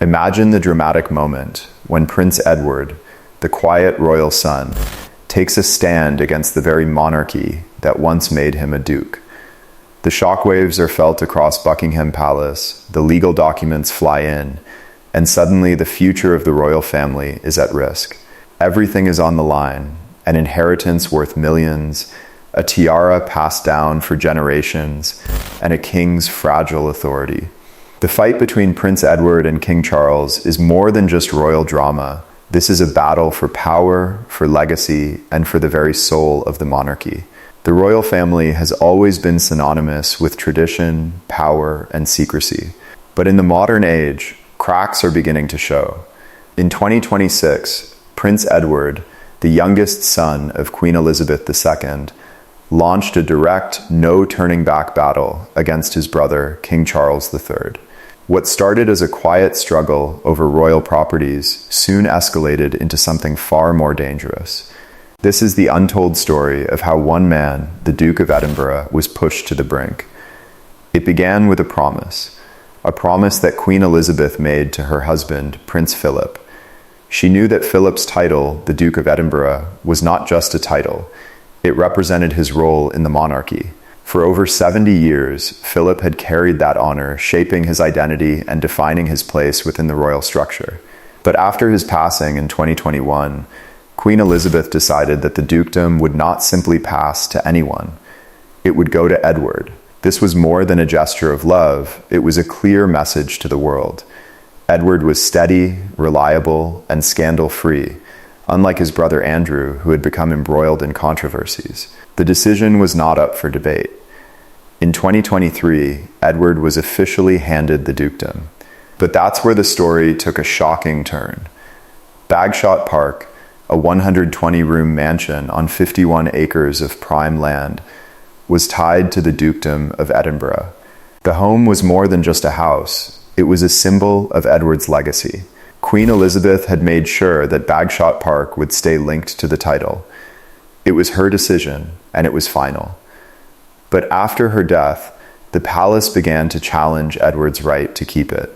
Imagine the dramatic moment when Prince Edward, the quiet royal son, takes a stand against the very monarchy that once made him a duke. The shockwaves are felt across Buckingham Palace, the legal documents fly in, and suddenly the future of the royal family is at risk. Everything is on the line, an inheritance worth millions, a tiara passed down for generations, and a king's fragile authority. The fight between Prince Edward and King Charles is more than just royal drama. This is a battle for power, for legacy, and for the very soul of the monarchy. The royal family has always been synonymous with tradition, power, and secrecy. But in the modern age, cracks are beginning to show. In 2026, Prince Edward, the youngest son of Queen Elizabeth II, launched a direct, no-turning-back battle against his brother, King Charles III. What started as a quiet struggle over royal properties soon escalated into something far more dangerous. This is the untold story of how one man, the Duke of Edinburgh, was pushed to the brink. It began with a promise that Queen Elizabeth made to her husband, Prince Philip. She knew that Philip's title, the Duke of Edinburgh, was not just a title. It represented his role in the monarchy. For over 70 years, Philip had carried that honor, shaping his identity and defining his place within the royal structure. But after his passing in 2021, Queen Elizabeth decided that the dukedom would not simply pass to anyone. It would go to Edward. This was more than a gesture of love, it was a clear message to the world. Edward was steady, reliable, and scandal-free, unlike his brother Andrew, who had become embroiled in controversies. The decision was not up for debate. In 2023, Edward was officially handed the dukedom. But that's where the story took a shocking turn. Bagshot Park, a 120-room mansion on 51 acres of prime land, was tied to the Dukedom of Edinburgh. The home was more than just a house. It was a symbol of Edward's legacy. Queen Elizabeth had made sure that Bagshot Park would stay linked to the title. It was her decision, and it was final. But after her death, the palace began to challenge Edward's right to keep it.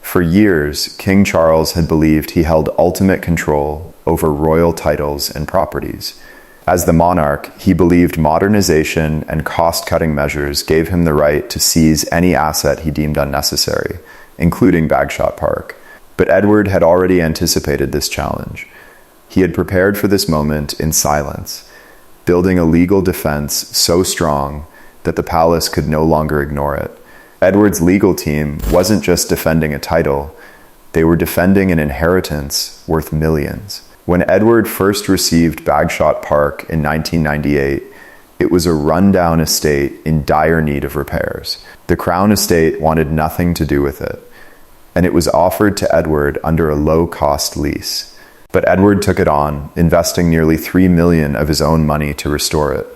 For years, King Charles had believed he held ultimate control over royal titles and properties. As the monarch, he believed modernization and cost-cutting measures gave him the right to seize any asset he deemed unnecessary, including Bagshot Park. But Edward had already anticipated this challenge. He had prepared for this moment in silence, building a legal defense so strong that the palace could no longer ignore it. Edward's legal team wasn't just defending a title, they were defending an inheritance worth millions. When Edward first received Bagshot Park in 1998, it was a rundown estate in dire need of repairs. The Crown Estate wanted nothing to do with it, and it was offered to Edward under a low-cost lease. But Edward took it on, investing nearly $3 million of his own money to restore it.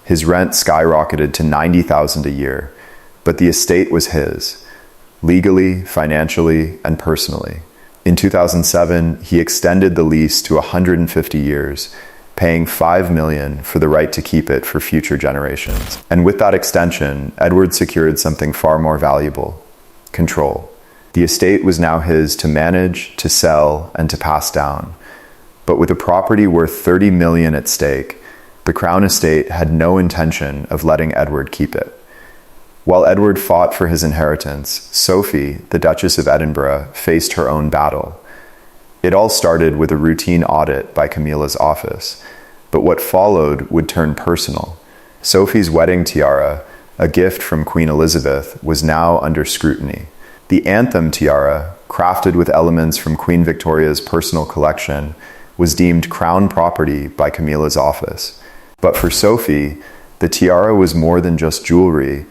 His rent skyrocketed to $90,000 a year, but the estate was his, legally, financially, and personally. In 2007, he extended the lease to 150 years, paying $5 million for the right to keep it for future generations. And with that extension, Edward secured something far more valuable: control. The estate was now his to manage, to sell, and to pass down. But with a property worth $30 million at stake, the Crown Estate had no intention of letting Edward keep it. While Edward fought for his inheritance, Sophie, the Duchess of Edinburgh, faced her own battle. It all started with a routine audit by Camilla's office, but what followed would turn personal. Sophie's wedding tiara, a gift from Queen Elizabeth, was now under scrutiny. The anthem tiara, crafted with elements from Queen Victoria's personal collection, was deemed crown property by Camilla's office. But for Sophie, the tiara was more than just jewelry.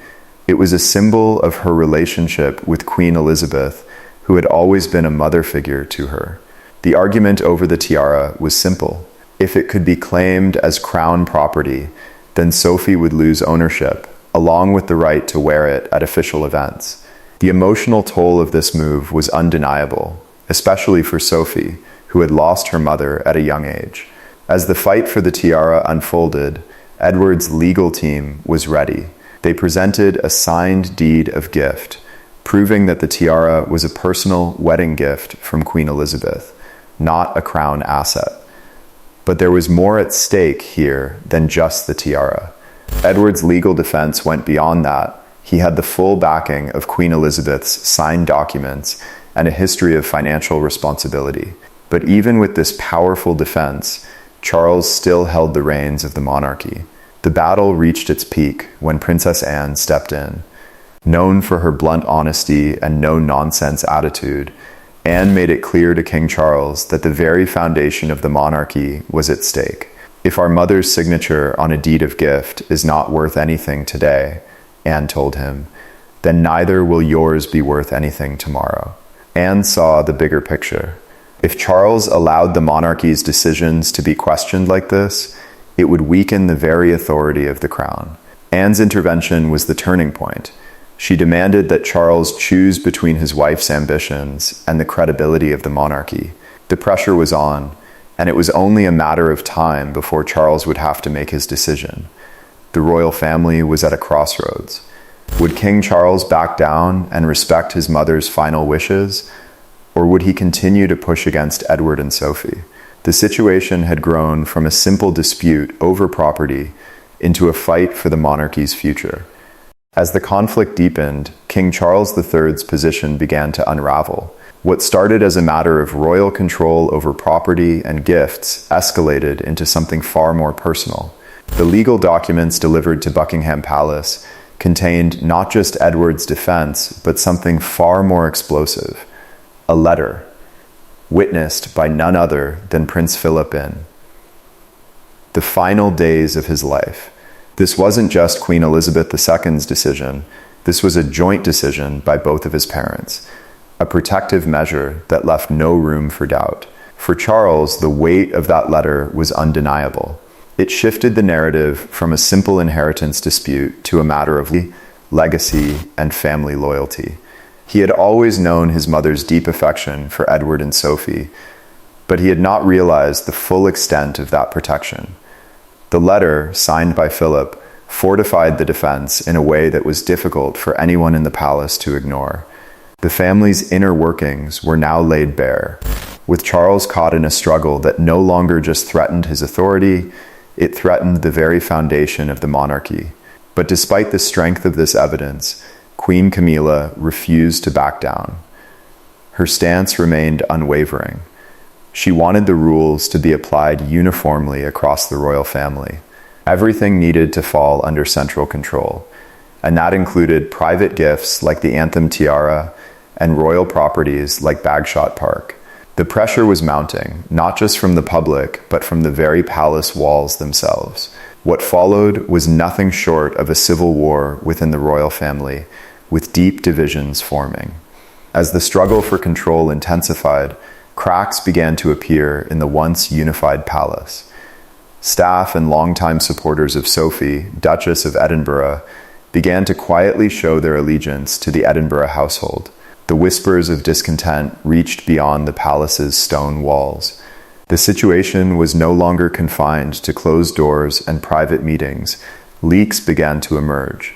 It was a symbol of her relationship with Queen Elizabeth, who had always been a mother figure to her. The argument over the tiara was simple. If it could be claimed as crown property, then Sophie would lose ownership, along with the right to wear it at official events. The emotional toll of this move was undeniable, especially for Sophie, who had lost her mother at a young age. As the fight for the tiara unfolded, Edward's legal team was ready. They presented a signed deed of gift, proving that the tiara was a personal wedding gift from Queen Elizabeth, not a crown asset. But there was more at stake here than just the tiara. Edward's legal defense went beyond that. He had the full backing of Queen Elizabeth's signed documents and a history of financial responsibility. But even with this powerful defense, Charles still held the reins of the monarchy. The battle reached its peak when Princess Anne stepped in. Known for her blunt honesty and no-nonsense attitude, Anne made it clear to King Charles that the very foundation of the monarchy was at stake. "If our mother's signature on a deed of gift is not worth anything today," Anne told him, "then neither will yours be worth anything tomorrow." Anne saw the bigger picture. If Charles allowed the monarchy's decisions to be questioned like this, it would weaken the very authority of the crown. Anne's intervention was the turning point. She demanded that Charles choose between his wife's ambitions and the credibility of the monarchy. The pressure was on, and it was only a matter of time before Charles would have to make his decision. The royal family was at a crossroads. Would King Charles back down and respect his mother's final wishes, or would he continue to push against Edward and Sophie? The situation had grown from a simple dispute over property into a fight for the monarchy's future. As the conflict deepened, King Charles III's position began to unravel. What started as a matter of royal control over property and gifts escalated into something far more personal. The legal documents delivered to Buckingham Palace contained not just Edward's defense, but something far more explosive: a letter, witnessed by none other than Prince Philip in the final days of his life. This wasn't just Queen Elizabeth II's decision. This was a joint decision by both of his parents, a protective measure that left no room for doubt. For Charles, the weight of that letter was undeniable. It shifted the narrative from a simple inheritance dispute to a matter of legacy and family loyalty. He had always known his mother's deep affection for Edward and Sophie, but he had not realized the full extent of that protection. The letter, signed by Philip, fortified the defense in a way that was difficult for anyone in the palace to ignore. The family's inner workings were now laid bare, with Charles caught in a struggle that no longer just threatened his authority, it threatened the very foundation of the monarchy. But despite the strength of this evidence, Queen Camilla refused to back down. Her stance remained unwavering. She wanted the rules to be applied uniformly across the royal family. Everything needed to fall under central control, and that included private gifts like the anthem tiara and royal properties like Bagshot Park. The pressure was mounting, not just from the public, but from the very palace walls themselves. What followed was nothing short of a civil war within the royal family, with deep divisions forming. As the struggle for control intensified, cracks began to appear in the once unified palace. Staff and longtime supporters of Sophie, Duchess of Edinburgh, began to quietly show their allegiance to the Edinburgh household. The whispers of discontent reached beyond the palace's stone walls. The situation was no longer confined to closed doors and private meetings. Leaks began to emerge.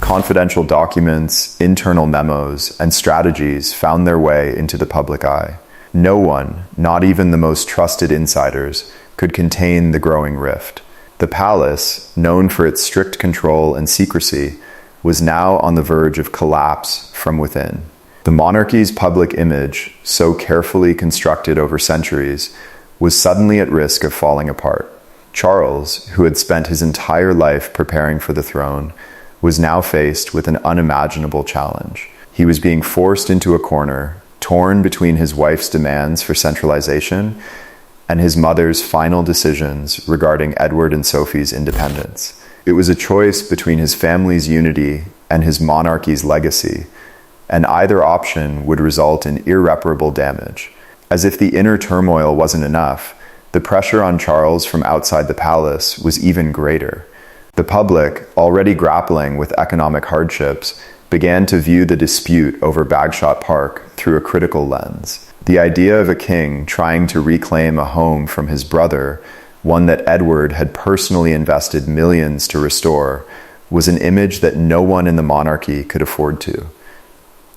Confidential documents, internal memos, and strategies found their way into the public eye. No one, not even the most trusted insiders, could contain the growing rift. The palace, known for its strict control and secrecy, was now on the verge of collapse from within. The monarchy's public image, so carefully constructed over centuries, was suddenly at risk of falling apart. Charles, who had spent his entire life preparing for the throne, was now faced with an unimaginable challenge. He was being forced into a corner, torn between his wife's demands for centralization and his mother's final decisions regarding Edward and Sophie's independence. It was a choice between his family's unity and his monarchy's legacy, and either option would result in irreparable damage. As if the inner turmoil wasn't enough, the pressure on Charles from outside the palace was even greater. The public, already grappling with economic hardships, began to view the dispute over Bagshot Park through a critical lens. The idea of a king trying to reclaim a home from his brother, one that Edward had personally invested millions to restore, was an image that no one in the monarchy could afford to.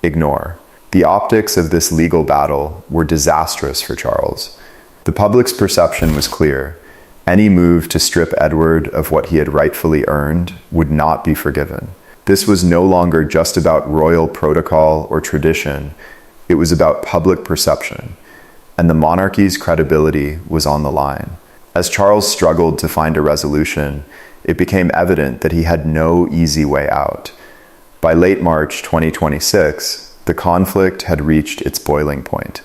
ignore. The optics of this legal battle were disastrous for Charles. The public's perception was clear. Any move to strip Edward of what he had rightfully earned would not be forgiven. This was no longer just about royal protocol or tradition. It was about public perception, and the monarchy's credibility was on the line. As Charles struggled to find a resolution, it became evident that he had no easy way out. By late March 2026, the conflict had reached its boiling point.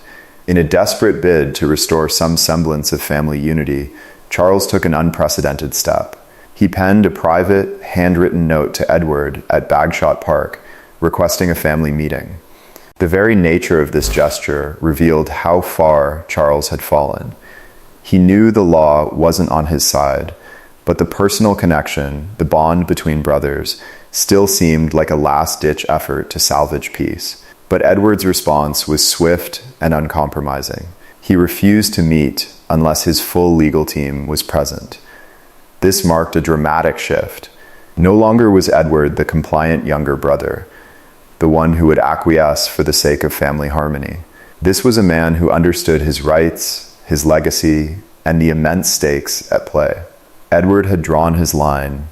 In a desperate bid to restore some semblance of family unity, Charles took an unprecedented step. He penned a private, handwritten note to Edward at Bagshot Park, requesting a family meeting. The very nature of this gesture revealed how far Charles had fallen. He knew the law wasn't on his side, but the personal connection, the bond between brothers, still seemed like a last-ditch effort to salvage peace. But Edward's response was swift and uncompromising. He refused to meet unless his full legal team was present. This marked a dramatic shift. No longer was Edward the compliant younger brother, the one who would acquiesce for the sake of family harmony. This was a man who understood his rights, his legacy, and the immense stakes at play. Edward had drawn his line,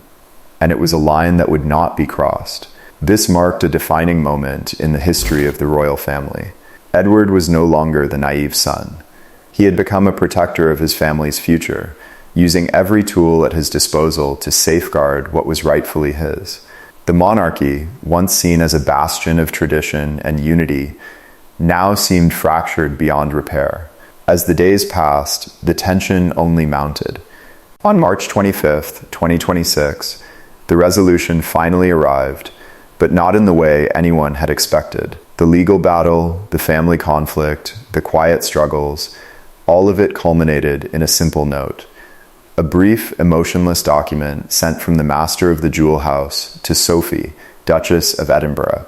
and it was a line that would not be crossed. This marked a defining moment in the history of the royal family. Edward was no longer the naive son. He had become a protector of his family's future, using every tool at his disposal to safeguard what was rightfully his. The monarchy, once seen as a bastion of tradition and unity, now seemed fractured beyond repair. As the days passed, the tension only mounted. On March 25th, 2026, the resolution finally arrived, but not in the way anyone had expected. The legal battle, the family conflict, the quiet struggles, all of it culminated in a simple note. A brief, emotionless document sent from the master of the jewel house to Sophie, Duchess of Edinburgh.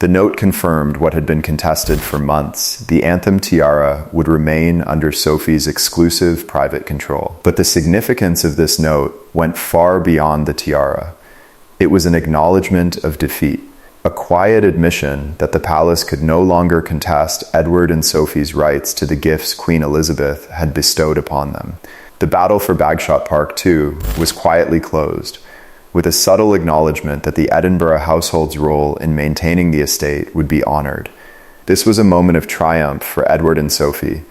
The note confirmed what had been contested for months. The anthem tiara would remain under Sophie's exclusive private control. But the significance of this note went far beyond the tiara. It was an acknowledgement of defeat, a quiet admission that the palace could no longer contest Edward and Sophie's rights to the gifts Queen Elizabeth had bestowed upon them. The battle for Bagshot Park, too, was quietly closed, with a subtle acknowledgement that the Edinburgh household's role in maintaining the estate would be honored. This was a moment of triumph for Edward and Sophie,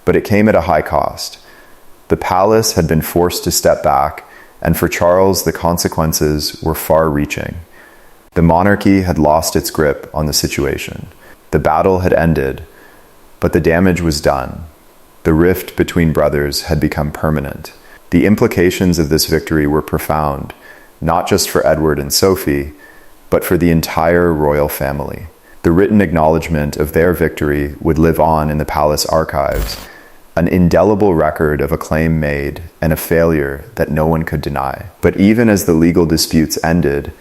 but it came at a high cost. The palace had been forced to step back, and for Charles, the consequences were far-reaching. The monarchy had lost its grip on the situation. The battle had ended, but the damage was done. The rift between brothers had become permanent. The implications of this victory were profound, not just for Edward and Sophie, but for the entire royal family. The written acknowledgement of their victory would live on in the palace archives, an indelible record of a claim made and a failure that no one could deny. But even as the legal disputes ended,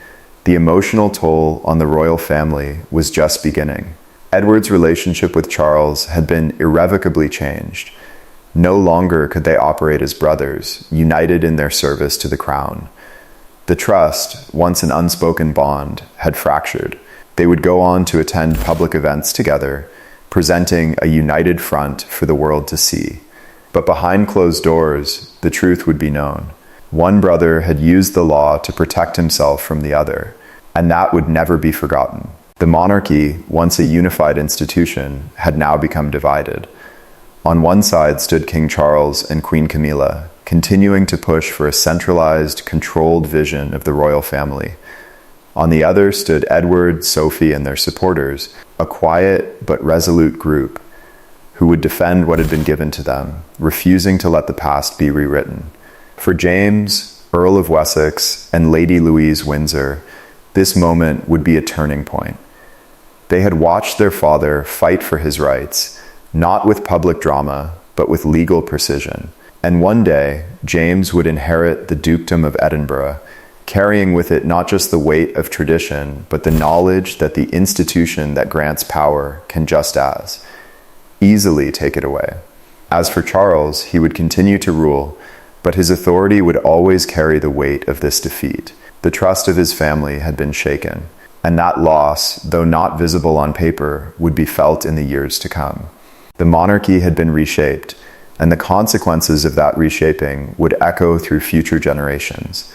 the emotional toll on the royal family was just beginning. Edward's relationship with Charles had been irrevocably changed. No longer could they operate as brothers, united in their service to the crown. The trust, once an unspoken bond, had fractured. They would go on to attend public events together, presenting a united front for the world to see. But behind closed doors, the truth would be known. One brother had used the law to protect himself from the other, and that would never be forgotten. The monarchy, once a unified institution, had now become divided. On one side stood King Charles and Queen Camilla, continuing to push for a centralized, controlled vision of the royal family. On the other stood Edward, Sophie, and their supporters, a quiet but resolute group who would defend what had been given to them, refusing to let the past be rewritten. For James, Earl of Wessex, and Lady Louise Windsor, this moment would be a turning point. They had watched their father fight for his rights, not with public drama, but with legal precision. And one day, James would inherit the Dukedom of Edinburgh, carrying with it not just the weight of tradition, but the knowledge that the institution that grants power can just as easily take it away. As for Charles, he would continue to rule, but his authority would always carry the weight of this defeat. The trust of his family had been shaken, and that loss, though not visible on paper, would be felt in the years to come. The monarchy had been reshaped, and the consequences of that reshaping would echo through future generations.